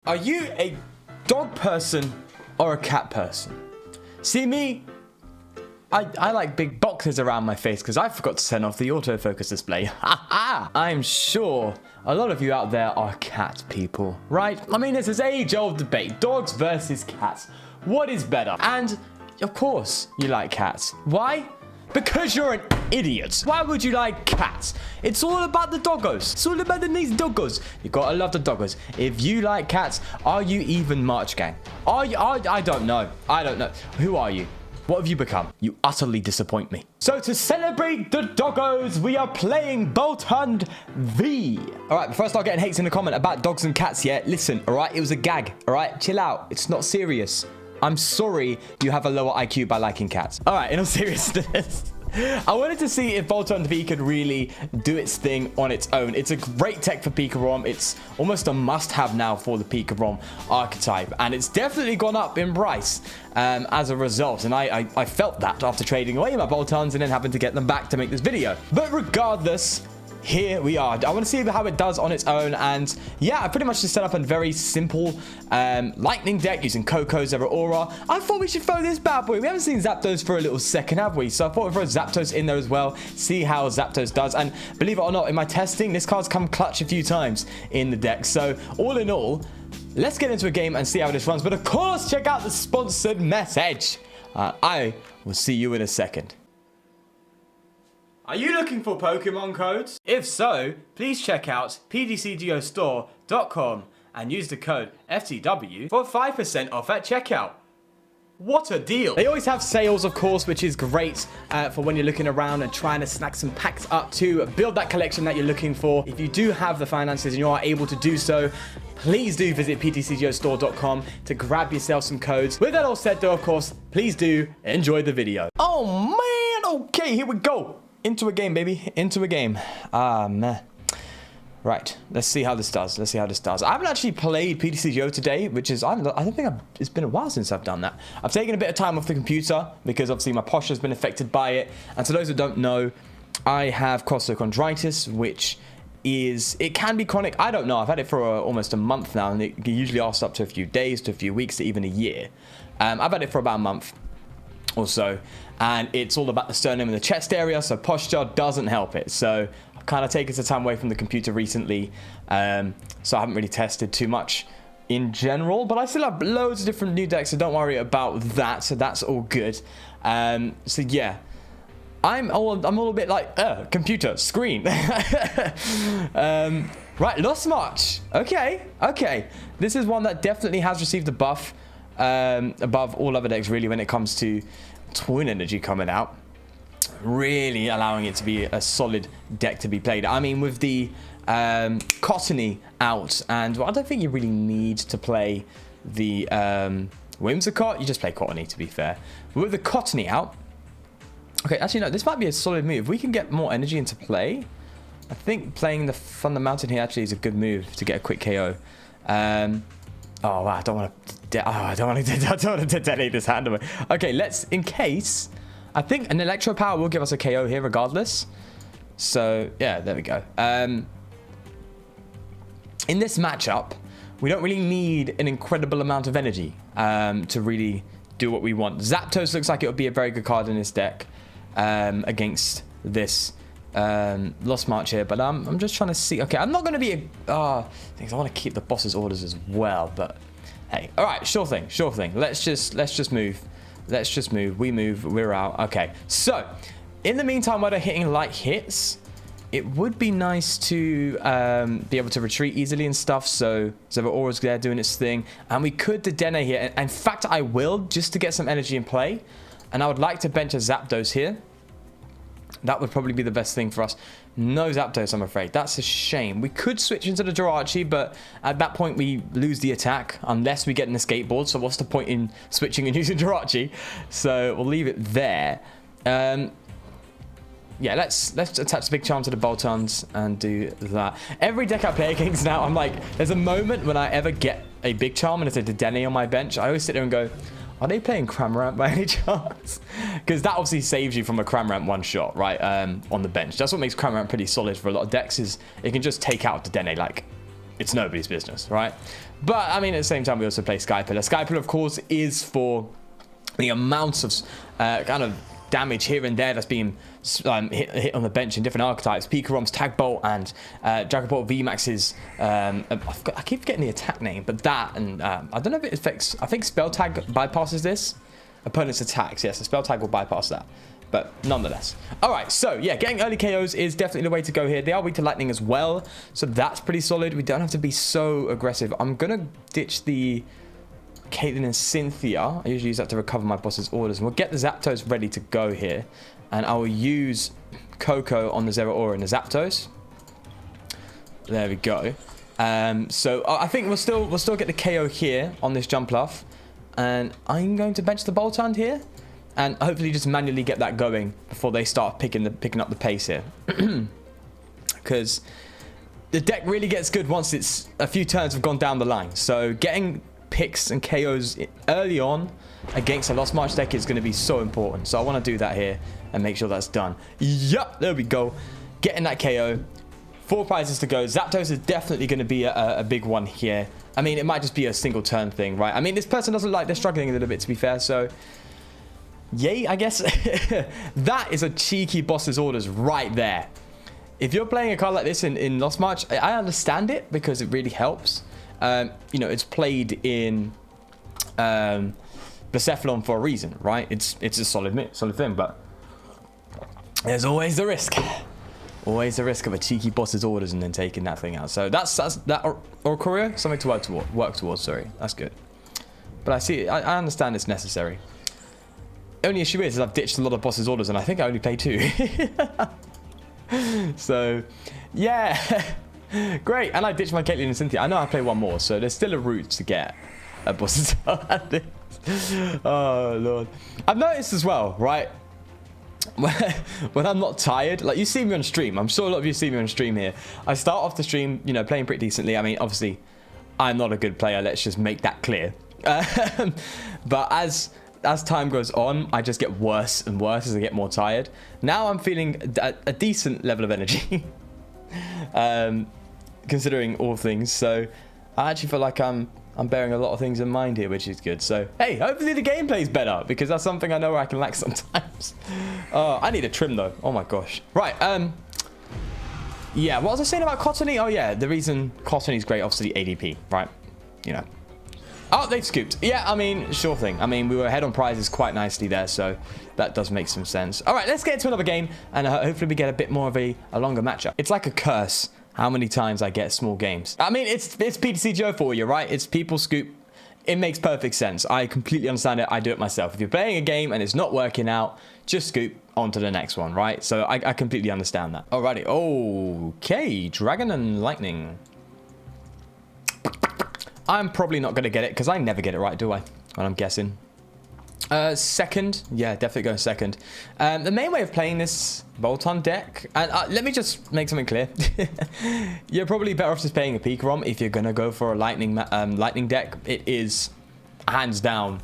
Are you a dog person or a cat person? See me? I like big boxes around my face because I forgot to turn off the autofocus display. Ha! I'm sure a lot of you out there are cat people, right? I mean, it's this age-old debate. Dogs versus cats. What is better? And, of course, you like cats. Why? Because you're an idiot. Why would you like cats? It's all about the doggos. It's all about the nice doggos. You gotta love the doggos. If you like cats, are you even March Gang? Are you? I don't know. I don't know. Who are you? What have you become? You utterly disappoint me. So to celebrate the doggos, we are playing Boltund V. All right, before I start getting hates in the comment about dogs and cats, yeah, listen, all right? It was a gag, all right? Chill out. It's not serious. I'm sorry you have a lower IQ by liking cats. All right, in all seriousness, I wanted to see if Boltund V could really do its thing on its own. It's a great tech for Pika ROM. It's almost a must-have now for the Pika ROM archetype. And it's definitely gone up in price as a result. And I felt that after trading away my Boltunds and then having to get them back to make this video. But regardless, here we are. I want to see how it does on its own. And yeah, I pretty much just set up a very simple lightning deck using Koko, Zeraora. I thought we should throw this bad boy. We haven't seen Zapdos for a little second, have we? So I thought we'd throw Zapdos in there as well, see how Zapdos does. And believe it or not, in my testing, this card's come clutch a few times in the deck. So all in all, let's get into a game and see how this runs. But of course, check out the sponsored message. I will see you in a second. Are you looking for Pokemon codes? If so, please check out pdcgostore.com and use the code FTW for 5% off at checkout. What a deal. They always have sales, of course, which is great for when you're looking around and trying to snack some packs up to build that collection that you're looking for. If you do have the finances and you are able to do so, please do visit ptcgostore.com to grab yourself some codes. With that all said, though, of course, please do enjoy the video. Oh, man. Okay, here we go. Into a game, baby. Into a game. Man. Right. Let's see how this does. Let's see how this does. I haven't actually played PTCGO today, which is, I don't think it's been a while since I've done that. I've taken a bit of time off the computer because obviously my posture has been affected by it. And to those who don't know, I have costochondritis, which is, it can be chronic. I don't know. I've had it for almost a month now, and it usually lasts up to a few days, to a few weeks, to even a year. I've had it for about a month or so, and it's all about the sternum and the chest area, so posture doesn't help it. So I've kind of taken some time away from the computer recently, so I haven't really tested too much in general, but I still have loads of different new decks, so don't worry about that. So that's all good. So yeah, I'm a little bit like computer screen. Right, Lost March. Okay, this is one that definitely has received a buff above all other decks, really, when it comes to Twin Energy coming out, really allowing it to be a solid deck to be played. I mean, with the Cottony out, and well, I don't think you really need to play the Whimsicott. You just play Cottony, to be fair. But with the Cottony out, okay, actually no, this might be a solid move. We can get more energy into play. I think playing the Thunder Mountain here actually is a good move to get a quick KO. Oh, wow, I don't want to detonate this hand away. Okay, let's, in case, I think an Electro Power will give us a KO here regardless. So, yeah, there we go. In this matchup, we don't really need an incredible amount of energy to really do what we want. Zapdos looks like it would be a very good card in this deck against this Lost March here, but I'm just trying to see. Okay, I'm not going to be I want to keep the boss's orders as well, but hey, all right, sure thing. Let's just move. We move. We're out. Okay, so in the meantime, while they're hitting light hits, it would be nice to be able to retreat easily and stuff. So Zeraora's there doing its thing, and we could Dedenne here. And in fact, I will, just to get some energy in play, and I would like to bench a Zapdos here. That would probably be the best thing for us. No Zapdos, I'm afraid. That's a shame. We could switch into the Jirachi, but at that point we lose the attack unless we get an escape board. So what's the point in switching and using Jirachi? So we'll leave it there. Yeah, let's attach the big charm to the Boltunds and do that. Every deck I play against now, I'm like, there's a moment when I ever get a big charm and it's a Dedenne on my bench. I always sit there and go, are they playing Cramorant by any chance? Because that obviously saves you from a Cramorant one shot, right? On the bench. That's what makes Cramorant pretty solid for a lot of decks, is it can just take out Dedenne like it's nobody's business, right? But, I mean, at the same time, we also play Skypillar. Skypillar, of course, is for the amounts of kind of damage here and there that's being hit on the bench in different archetypes. Picarom's Tag Bolt and Dragon Ball VMAX's I keep forgetting the attack name, but that and I don't know if it affects. I think Spell Tag bypasses this opponent's attacks. Yes, the Spell Tag will bypass that, but nonetheless. All right, so yeah, getting early KOs is definitely the way to go here. They are weak to lightning as well, so that's pretty solid. We don't have to be so aggressive. I'm gonna ditch the Caitlin and Cynthia. I usually use that to recover my boss's orders. And we'll get the Zapdos ready to go here. And I will use Koko on the Zeraora and the Zapdos. There we go. So I think we'll still get the KO here on this Jumpluff. And I'm going to bench the Boltund here. And hopefully just manually get that going before they start picking up the pace here. Because the deck really gets good once it's a few turns have gone down the line. So getting picks and KOs early on against a Lost March deck is going to be so important. So I want to do that here and make sure that's done. Yup, there we go. Getting that KO. 4 prizes to go. Zapdos is definitely going to be a big one here. I mean, it might just be a single turn thing, right? I mean, this person doesn't like, they're struggling a little bit, to be fair. So, yay, I guess. That is a cheeky boss's orders right there. If you're playing a card like this in Lost March, I understand it because it really helps. You know, it's played in Bucephalon for a reason, right? It's a solid thing, but there's always the risk. Always the risk of a cheeky boss's orders and then taking that thing out. So that's that or Courier, something to work towards. Sorry, that's good. But I understand it's necessary. Only issue is I've ditched a lot of boss's orders and I think I only play 2. So, yeah. Great, and I ditched my Caitlin and Cynthia. I know I play 1 more, so there's still a route to get a boss's order. Oh, Lord. I've noticed as well, right? When I'm not tired, like you see me on stream, I'm sure a lot of you see me on stream here. I start off the stream, you know, playing pretty decently. I mean, obviously, I'm not a good player. Let's just make that clear. But as time goes on, I just get worse and worse as I get more tired. Now I'm feeling a decent level of energy, considering all things. So I actually feel like I'm bearing a lot of things in mind here, which is good. So, hey, hopefully the gameplay's better, because that's something I know where I can lack sometimes. I need a trim, though. Oh, my gosh. Right, yeah, what was I saying about Cottony? Oh, yeah, the reason Cottony's great, obviously, ADP, right? You know. Oh, they've scooped. Yeah, I mean, sure thing. I mean, we were ahead on prizes quite nicely there, so that does make some sense. All right, let's get into another game, and hopefully we get a bit more of a longer matchup. It's like a curse how many times I get small games. I mean, it's PTCGO for you, right? It's people scoop. It makes perfect sense. I completely understand it. I do it myself. If you're playing a game and it's not working out, just scoop on to the next one, right? So I completely understand that. Alrighty. Okay, Dragon and Lightning. I'm probably not going to get it because I never get it right, do I? When I'm guessing. Second. Yeah, definitely going second. The main way of playing this Boltund deck, and let me just make something clear. You're probably better off just playing a Picarom if you're going to go for a lightning deck. It is, hands down,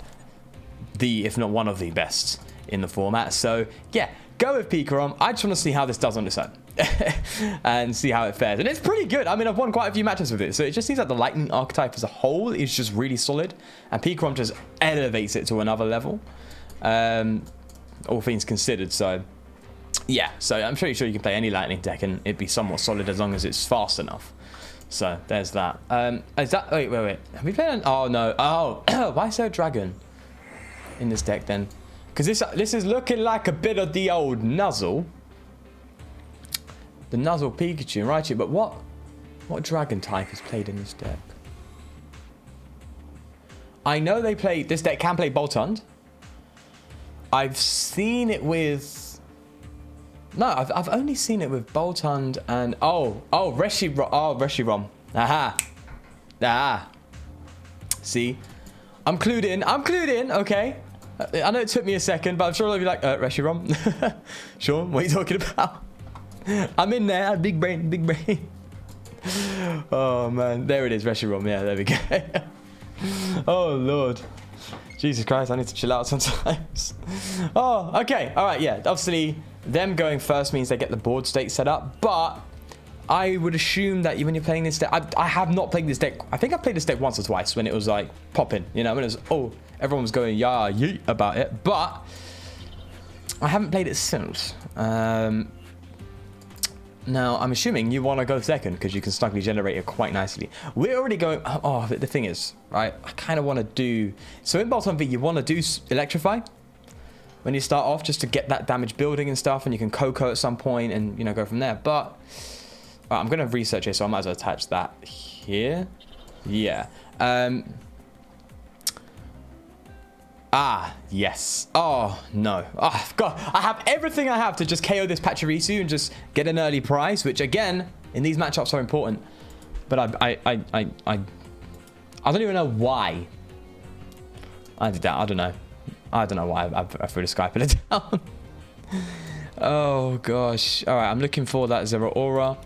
if not one of the best in the format. So, yeah, go with Picarom. I just want to see how this does on its own. And see how it fares. And it's pretty good. I mean, I've won quite a few matches with it. So it just seems like the lightning archetype as a whole is just really solid. And Picarom just elevates it to another level. All things considered. So, yeah. So I'm pretty sure you can play any lightning deck and it'd be somewhat solid as long as it's fast enough. So there's that. Is that... Wait. Have we played an... Oh, no. Oh, why is there a dragon in this deck then? Because this is looking like a bit of the old Nuzzle. The Nuzzle Pikachu, right? But what dragon type is played in this deck? I know this deck can play Boltund. I've seen it with... No, I've only seen it with Boltund and... Oh, Reshiram. Aha. See? I'm clued in, okay? I know it took me a second, but I'm sure they'll be like, Reshiram? Sean, what are you talking about? I'm in there. Big brain. Oh, man. There it is. Reshiram. Yeah, there we go. Oh, Lord. Jesus Christ. I need to chill out sometimes. Oh, okay. All right. Yeah. Obviously, them going first means they get the board state set up. But I would assume that when you're playing this deck, I have not played this deck. I think I played this deck once or twice when it was like popping, you know, when it was, oh, everyone was going yeah, yeet about it, but I haven't played it since. Now, I'm assuming you want to go second because you can snugly generate it quite nicely. We're already going... Oh, the thing is, right, I kind of want to do... So in Boltund V, you want to do Electrify when you start off just to get that damage building and stuff, and you can Koko at some point and, you know, go from there. But I'm going to research it, so I might as well attach that here. Yeah. Yes. Oh, no. Oh, God. I have everything I have to just KO this Pachirisu and just get an early prize, which, again, in these matchups are important. But I don't even know why I did that. I don't know. I don't know why I threw the Skype down. Oh, gosh. All right, I'm looking for that Zeraora.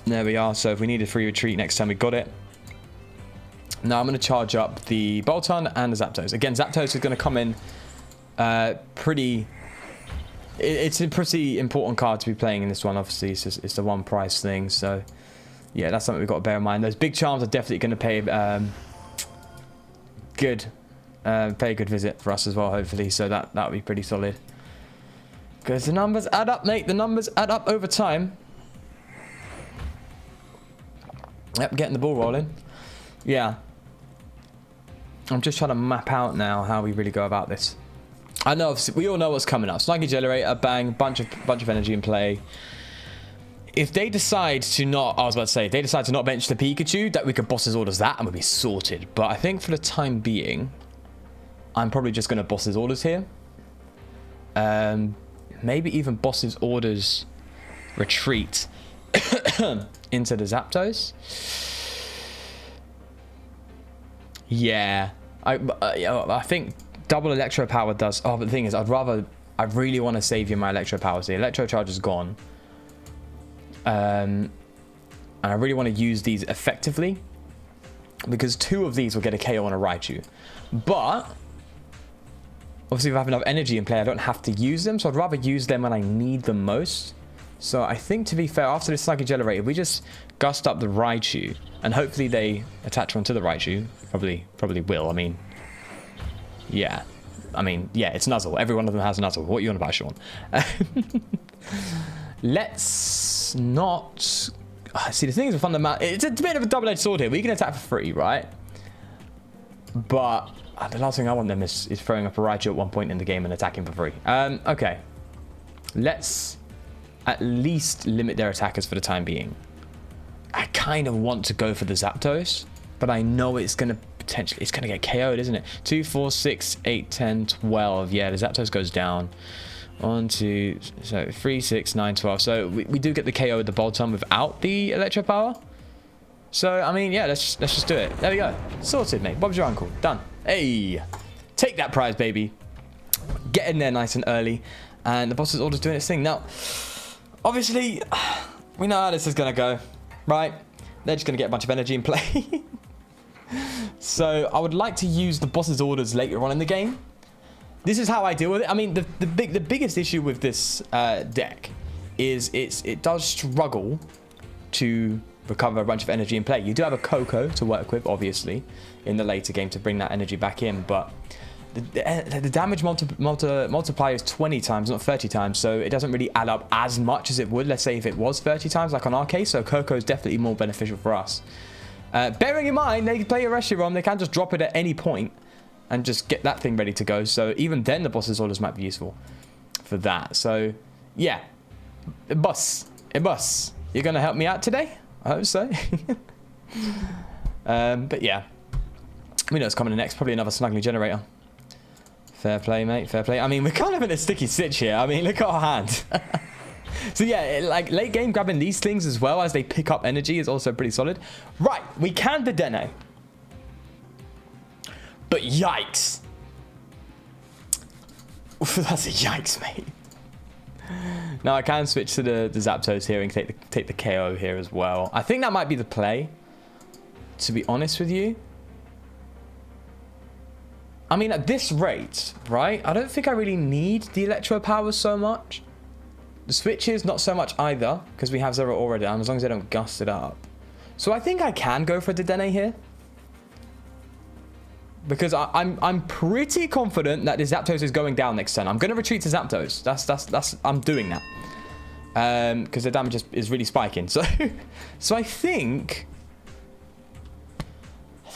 There we are. So if we need a free retreat next time, we got it. Now I'm going to charge up the Boltund and the Zapdos. Again, Zapdos is going to come in pretty... It's a pretty important card to be playing in this one, obviously. It's the one price thing, so... Yeah, that's something we've got to bear in mind. Those big charms are definitely going to pay pay a good visit for us as well, hopefully. So that'll be pretty solid. Because the numbers add up, mate. The numbers add up over time. Yep, getting the ball rolling. Yeah. I'm just trying to map out now how we really go about this. I know, we all know what's coming up. Snuggy Generator, bang, bunch of energy in play. If they decide to not, I was about to say, if they decide to not bench the Pikachu, that we could boss his orders that and we'll be sorted. But I think for the time being, I'm probably just going to boss his orders here. Maybe even boss his orders retreat into the Zapdos. Yeah, I think double Electro Power does. Oh, but the thing is, I really want to save you my Electro Power. So the Electro Charge is gone. And I really want to use these effectively because 2 of these will get a KO on a Raichu. But obviously, if I have enough energy in play, I don't have to use them. So I'd rather use them when I need them most. So I think, to be fair, after this Sluggy Generator, we just gust up the Raichu. And hopefully they attach onto the Raichu. Probably will. I mean, yeah. It's Nuzzle. Every one of them has Nuzzle. What are you on about, Sean? Let's not... See, the thing is with fundamental... It's a bit of a double-edged sword here. We can attack for free, right? But the last thing I want them is throwing up a Raichu at one point in the game and attacking for free. Okay. Let's at least limit their attackers for the time being. I kind of want to go for the Zapdos, but I know it's going to potentially... It's going to get KO'd, isn't it? 2, 4, 6, 8, 10, 12. Yeah, the Zapdos goes down. 1, 2, so 3, 6, 9, 12. So we do get the KO with the Boltund without the Electro Power. So, I mean, yeah, let's just do it. There we go. Sorted, mate. Bob's your uncle. Done. Hey, take that prize, baby. Get in there nice and early. And the boss's order's doing its thing. Now, obviously, we know how this is going to go, right? They're just going to get a bunch of energy in play. So, I would like to use the boss's orders later on in the game. This is how I deal with it. I mean, the biggest issue with this deck is it does struggle to recover a bunch of energy in play. You do have a Koko to work with, obviously, in the later game to bring that energy back in, but the damage multiplier is 20 times, not 30 times, so it doesn't really add up as much as it would, let's say, if it was 30 times, like on our case, so Koko is definitely more beneficial for us. Bearing in mind, they play a Reshiram, they can just drop it at any point and just get that thing ready to go, so even then the boss's orders might be useful for that. So, yeah. Boss, you're going to help me out today? I hope so. But yeah, we know it's coming next. Probably another Snuggly Generator. Fair play, mate. Fair play. I mean, we're kind of in a sticky stitch here. I mean, look at our hand. So yeah, like late game grabbing these things as well as they pick up energy is also pretty solid. Right, we can Dedenne. But yikes. Oof, that's a yikes, mate. Now I can switch to the Zapdos here and take the KO here as well. I think that might be the play, to be honest with you. I mean, at this rate, right? I don't think I really need the Electro Power so much. The switches, not so much either, because we have Zeraora down, as long as they don't gust it up. So I think I can go for Dedenne here. Because I'm pretty confident that the Zapdos is going down next turn. I'm going to retreat to Zapdos. I'm doing that. Because the damage is really spiking. So I think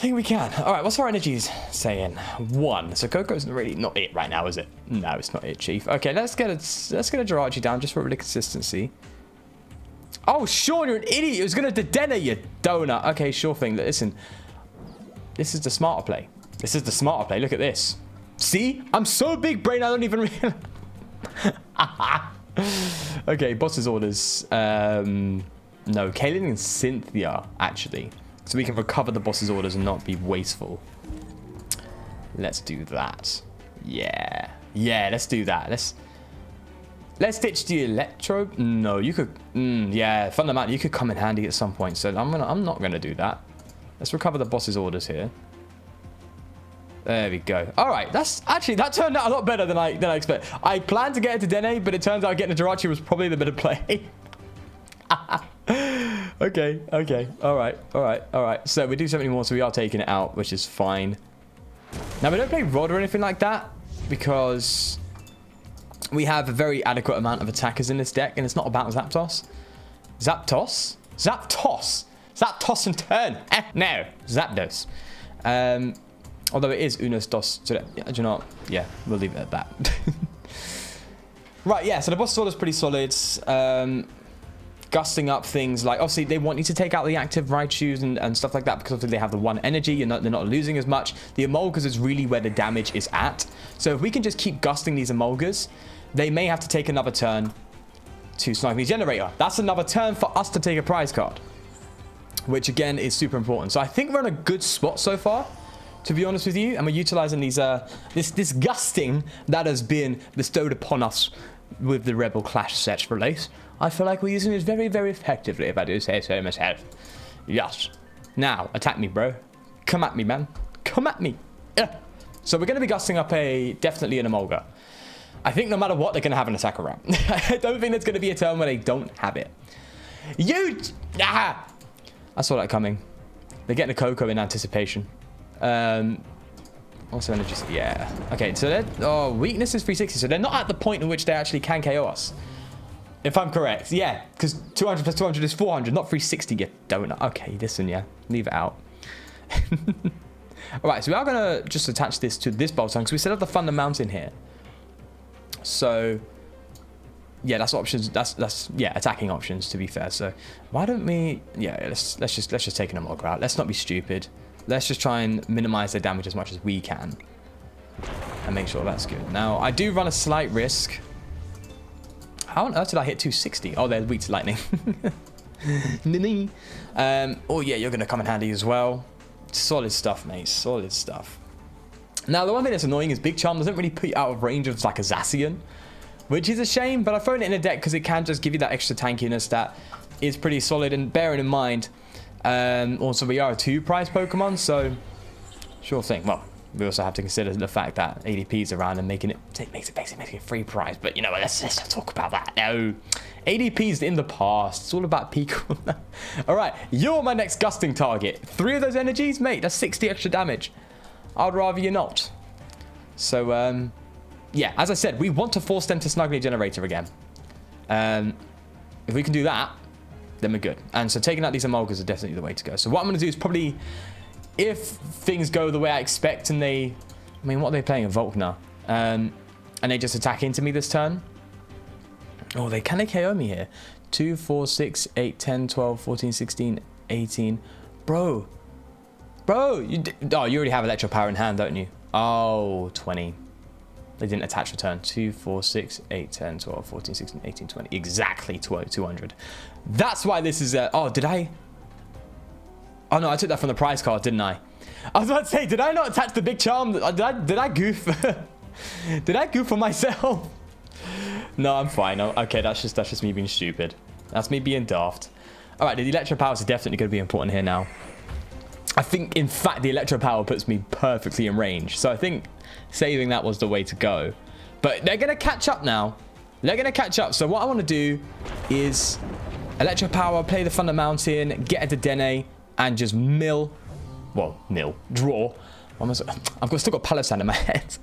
we can. All right, what's our energies saying? 1. So Coco's really not it right now, is it? No, it's not it, Chief. Okay, let's get a Jirachi down just for a bit of consistency. Oh, Sean, you're an idiot. It was going to Dedenne, you donut. Okay, sure thing. Listen, this is the smarter play. This is the smarter play. Look at this. See? I'm so big brain, I don't even realize. Okay, boss's orders. No, Caitlin and Cynthia, actually. So we can recover the boss's orders and not be wasteful. Let's do that. Yeah. Yeah, let's do that. Let's ditch the Electro. No, you could... yeah, fundamentally, you could come in handy at some point. So I'm not going to do that. Let's recover the boss's orders here. There we go. All right, that turned out a lot better than I expected. I planned to get it to Dedenne, but it turns out getting a Jirachi was probably the better play. Okay. All right. So we do something more, so we are taking it out, which is fine. Now, we don't play Rod or anything like that because we have a very adequate amount of attackers in this deck, and it's not about Zapdos. Zapdos and turn. No, Zapdos. Although it is unos dos. Do you know what? Yeah, we'll leave it at that. Right, yeah, so the boss order is pretty solid. Gusting up things like, obviously, they want you to take out the active Raichus and stuff like that because obviously they have the 1 energy and they're not losing as much. The Emolgas is really where the damage is at. So if we can just keep gusting these Emolgas, they may have to take another turn to snipe the generator. That's another turn for us to take a prize card, which again is super important. So I think we're in a good spot so far, to be honest with you, and we're utilizing these this gusting that has been bestowed upon us with the Rebel Clash set release. I feel like we're using it very, very effectively, if I do say so myself. Yes. Now, attack me, bro. Come at me, man. Come at me. Yeah. So we're going to be gusting up definitely an Emolga. I think no matter what, they're going to have an attacker round. I don't think there's going to be a turn where they don't have it. I saw that coming. They're getting a Coco in anticipation. Also energy. Yeah. Okay, so weakness is 360, so they're not at the point in which they actually can KO us. If I'm correct. Yeah, because 200 plus 200 is 400, not 360, you donut. Okay, listen, yeah. Leave it out. Alright, so we are going to just attach this to this Boltund, because we set up the Thunder Mountain here. So, yeah, that's options. That's attacking options, to be fair. So, why don't we... Yeah, let's just take an Emolga out. Let's not be stupid. Let's just try and minimize their damage as much as we can. And make sure that's good. Now, I do run a slight risk. How on earth did I hit 260? Oh, they're weak to lightning. Oh, yeah, you're going to come in handy as well. Solid stuff, mate. Solid stuff. Now, the one thing that's annoying is Big Charm doesn't really put you out of range of like a Zacian, which is a shame, but I've thrown it in a deck because it can just give you that extra tankiness that is pretty solid. And bearing in mind, also we are a 2-prize Pokemon, so sure thing. Well, we also have to consider the fact that ADP is around and makes it basically making a free prize. But you know, let's not talk about that. No, ADP is in the past. It's all about peak. All right, you're my next gusting target. 3 of those energies, mate. That's 60 extra damage. I'd rather you not. So yeah, as I said, we want to force them to snugly generator again. If we can do that, then we're good. And so taking out these Emolgas is definitely the way to go. So what I'm going to do is probably, if things go the way I expect and they... I mean, what are they playing? A Volkner. And they just attack into me this turn. Oh, can they KO me here? 2, 4, 6, 8, 10, 12, 14, 16, 18. Bro, you already have Electro Power in hand, don't you? Oh, 20. They didn't attach return. 2, 4, 6, 8, 10, 12, 14, 16, 18, 20. Exactly 200. That's why this is... oh, did I... Oh, no, I took that from the prize card, didn't I? I was about to say, did I not attach the Big Charm? Did I goof? Did I goof on myself? No, I'm fine. Okay, that's just me being stupid. That's me being daft. All right, the Electro Power is definitely going to be important here now. I think, in fact, the Electro Power puts me perfectly in range. So I think saving that was the way to go. But they're going to catch up now. They're going to catch up. So what I want to do is Electro Power, play the Thunder Mountain, get a Dedenne, and just draw. I've still got Palisand in my head.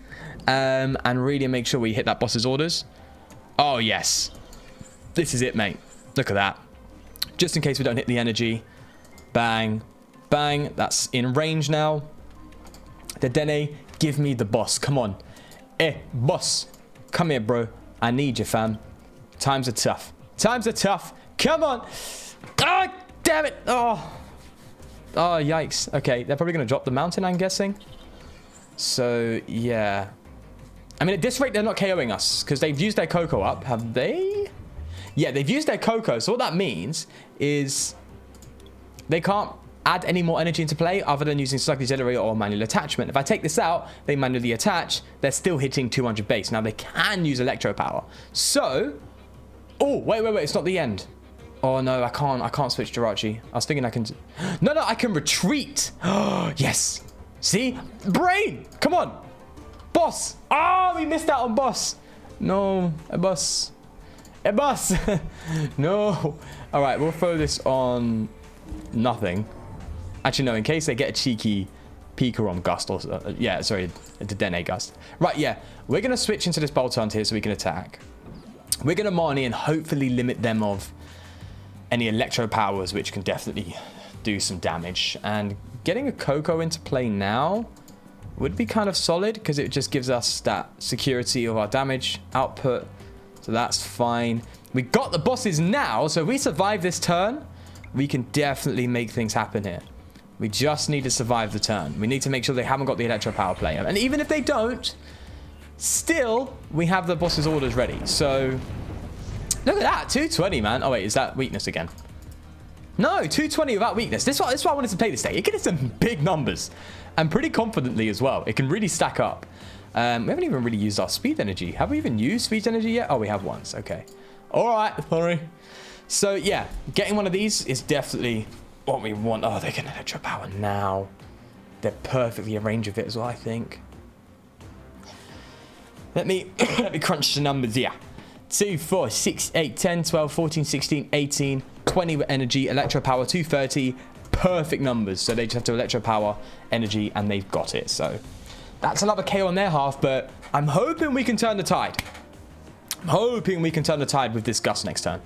And really make sure we hit that boss's orders. Oh, yes. This is it, mate. Look at that. Just in case we don't hit the energy. Bang. Bang. That's in range now. Dedenne, give me the boss. Come on. Boss. Come here, bro. I need you, fam. Times are tough. Times are tough. Come on. Oh, damn it. Oh, yikes. Okay, they're probably going to drop the mountain, I'm guessing. So, yeah. I mean, at this rate, they're not KOing us because they've used their Koko up. Have they? Yeah, they've used their Koko. So what that means is they can't add any more energy into play other than using Cycling Generator or Manual Attachment. If I take this out, they manually attach. They're still hitting 200 base. Now, they can use Electro Power. So, oh, wait. It's not the end. Oh, no, I can't switch Jirachi. I was thinking I can... No, I can retreat. Oh, yes. See? Brain. Come on. Boss. Oh, we missed out on boss. No, a boss. No. All right, we'll throw this on nothing. Actually, no, in case they get a cheeky Pikarom Gust or... yeah, sorry, a Dedenne Gust. Right, yeah. We're going to switch into this Boltund here so we can attack. We're going to Marnie and hopefully limit them of any Electro Powers, which can definitely do some damage. And getting a Koko into play now would be kind of solid because it just gives us that security of our damage output. So that's fine. We got the bosses now, so if we survive this turn, we can definitely make things happen here. We just need to survive the turn. We need to make sure they haven't got the Electro Power player. And even if they don't, still, we have the boss's orders ready. So, look at that. 220, man. Oh, wait. Is that weakness again? No, 220 without weakness. This is why I wanted to play this day. It gets some big numbers. And pretty confidently as well. It can really stack up. We haven't even really used our speed energy. Have we even used speed energy yet? Oh, we have once. Okay. All right. Sorry. So, yeah. Getting one of these is definitely what we want. Oh, they can Electro Power now. They're perfectly in range of it as well, I think. Let me crunch the numbers here. 2, 4, 6, 8, 10, 12, 14, 16, 18, 20 with energy, Electro Power, 230. Perfect numbers. So they just have to Electro Power, energy, and they've got it. So that's another KO on their half, but I'm hoping we can turn the tide. I'm hoping we can turn the tide with this Gust next turn.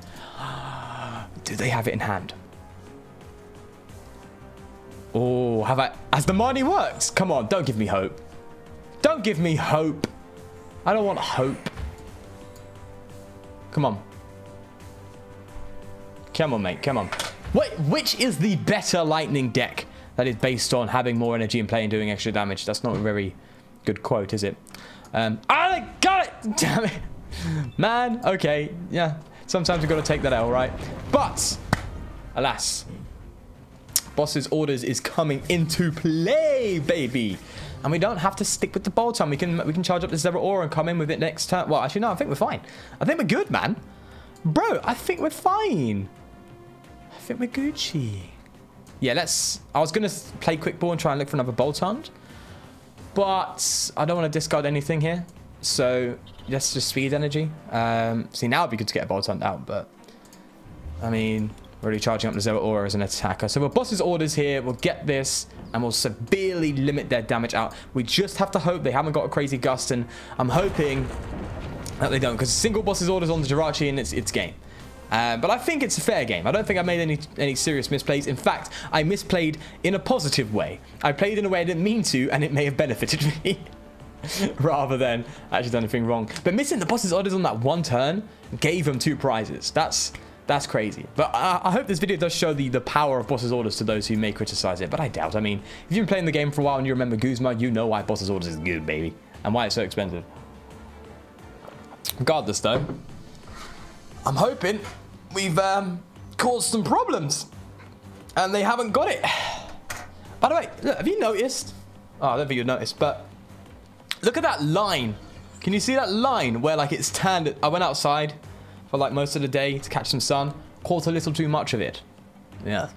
Do they have it in hand? Oh, has the Marnie worked? Come on, don't give me hope. Don't give me hope. I don't want hope. Come on. Come on, mate. Come on. Wait, which is the better lightning deck that is based on having more energy in play and doing extra damage? That's not a very good quote, is it? I got it! Damn it. Man, okay. Yeah, sometimes you've got to take that L, right? But, alas, boss's orders is coming into play, baby. And we don't have to stick with the Boltund. We can charge up the Zeraora and come in with it next turn. Well, actually, no, I think we're fine. I think we're good, man. Bro, I think we're fine. I think we're Gucci. Yeah, I was going to play Quick Ball and try and look for another Boltund. But I don't want to discard anything here. So, let's just speed energy. See, now it'd be good to get a Boltund out, but... I mean... Already charging up the Zeraora as an attacker. So we'll boss's orders here. We'll get this. And we'll severely limit their damage out. We just have to hope they haven't got a crazy Gust. And I'm hoping that they don't. Because single boss's orders on the Jirachi and it's game. But I think it's a fair game. I don't think I made any serious misplays. In fact, I misplayed in a positive way. I played in a way I didn't mean to. And it may have benefited me. Rather than actually done anything wrong. But missing the boss's orders on that one turn gave them 2 prizes. That's crazy. But I hope this video does show the power of boss's orders to those who may criticize it. But I doubt. I mean, if you've been playing the game for a while and you remember Guzma, you know why boss's orders is good, baby. And why it's so expensive. Regardless, though, I'm hoping we've caused some problems. And they haven't got it. By the way, look, have you noticed? Oh, I don't think you've noticed, but look at that line. Can you see that line where, like, it's tanned? I went outside for like most of the day to catch some sun, caught a little too much of it. Yeah.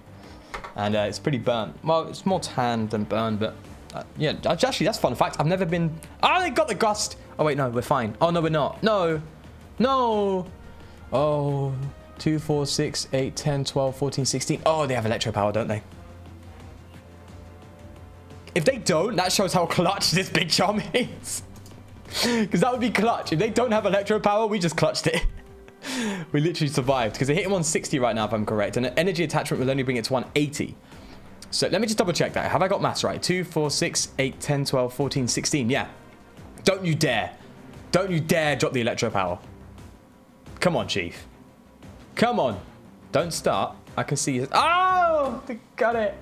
And it's pretty burnt. Well, it's more tanned than burned, but yeah, actually, that's a fun fact. I've never been... Oh, they got the Gust. Oh, wait, no, we're fine. Oh, no, we're not. No. No. Oh, 2, 4, 6, 8, 10, 12, 14, 16. Oh, they have electro power, don't they? If they don't, that shows how clutch this big charm is. Because that would be clutch. If they don't have electro power, we just clutched it. We literally survived. Because they hit him on 60 right now, if I'm correct. And an energy attachment will only bring it to 180. So let me just double check that. Have I got maths right? 2, 4, 6, 8, 10, 12, 14, 16. Yeah. Don't you dare. Don't you dare drop the electro power. Come on, Chief. Come on. Don't start. I can see you. Oh, they got it.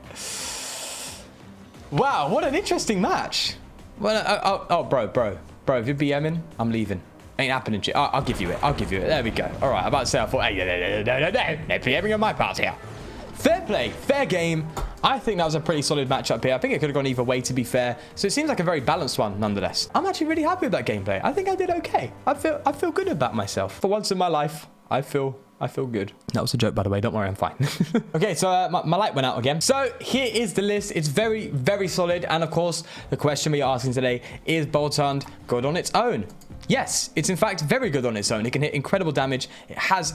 Wow, what an interesting match. Well, oh, bro, if you're BMing, I'm leaving. Ain't happening, Chief. I'll give you it. I'll give you it. There we go. All right, I'm about to say, I thought, hey, no BMing on my part here. Fair play, fair game. I think that was a pretty solid matchup here. I think it could have gone either way, to be fair. So it seems like a very balanced one, nonetheless. I'm actually really happy with that gameplay. I think I did okay. I feel good about myself. For once in my life, I feel good. That was a joke, by the way. Don't worry, I'm fine. Okay, so my light went out again. So here is the list. It's very, very solid. And of course, the question we are asking today, is Boltund good on its own? Yes, it's in fact very good on its own. It can hit incredible damage. It has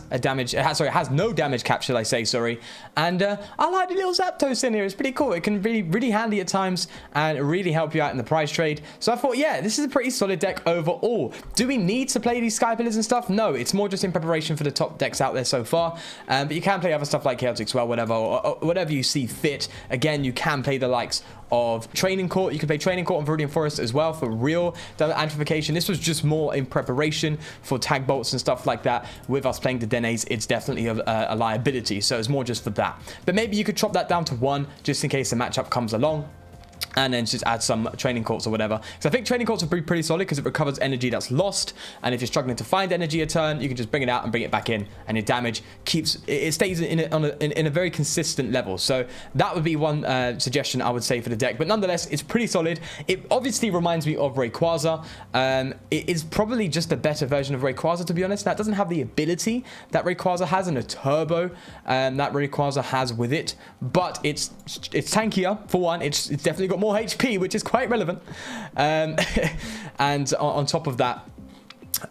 no damage cap, shall I say, sorry. And I like the little Zapdos in here. It's pretty cool. It can be really handy at times and really help you out in the prize trade. So I thought, yeah, this is a pretty solid deck overall. Do we need to play these Sky Pillars and stuff? No, it's more just in preparation for the top decks out there so far. But you can play other stuff like Chaotix Well, whatever, or whatever you see fit. Again, you can play the likes of Training Court. You can play Training Court on Viridian Forest as well for real amplification. This was just more in preparation for tag bolts and stuff like that. With us playing the Dennes, it's definitely a liability, so it's more just for that. But maybe you could chop that down to 1 just in case the matchup comes along, and then just add some Training Courts or whatever. Because I think Training Courts will be pretty solid because it recovers energy that's lost. And if you're struggling to find energy a turn, you can just bring it out and bring it back in. And your damage stays in a very consistent level. So that would be one suggestion I would say for the deck. But nonetheless, it's pretty solid. It obviously reminds me of Rayquaza. It is probably just a better version of Rayquaza, to be honest. That doesn't have the ability that Rayquaza has and a turbo that Rayquaza has with it. But it's tankier, for one. It's definitely got more HP, which is quite relevant. And on top of that,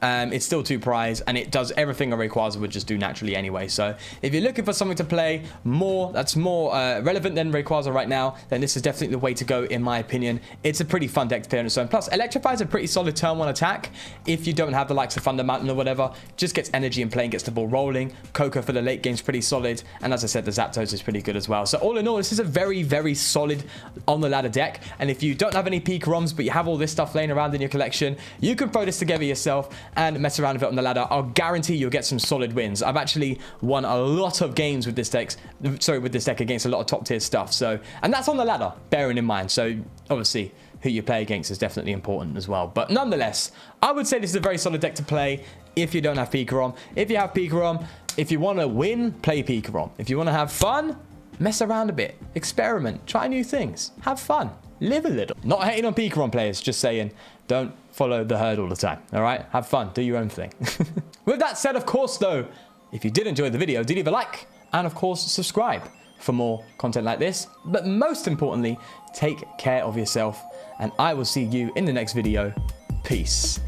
it's still 2 prize, and it does everything a Rayquaza would just do naturally anyway. So if you're looking for something to play that's more relevant than Rayquaza right now, then this is definitely the way to go, in my opinion. It's a pretty fun deck to play on its own. Plus, Electrify is a pretty solid turn 1 attack. If you don't have the likes of Thunder Mountain or whatever, just gets energy in play and gets the ball rolling. Koko for the late game is pretty solid, and as I said, the Zapdos is pretty good as well. So all in all, this is a very, very solid on the ladder deck. And if you don't have any peak ROMs, but you have all this stuff laying around in your collection, you can throw this together yourself and mess around with it on the ladder. I'll guarantee you'll get some solid wins. I've actually won a lot of games with this deck against a lot of top tier stuff. So, and that's on the ladder, bearing in mind. So obviously who you play against is definitely important as well. But nonetheless, I would say this is a very solid deck to play if you don't have peak ROM. If you have peak ROM, if you want to win, play peak ROM. If you want to have fun, mess around a bit, experiment, try new things, have fun, live a little. Not hating on peak ROM players, just saying, don't follow the herd all the time, all right? Have fun, do your own thing. With that said, of course, though, if you did enjoy the video, do leave a like, and of course, subscribe for more content like this. But most importantly, take care of yourself, and I will see you in the next video. Peace.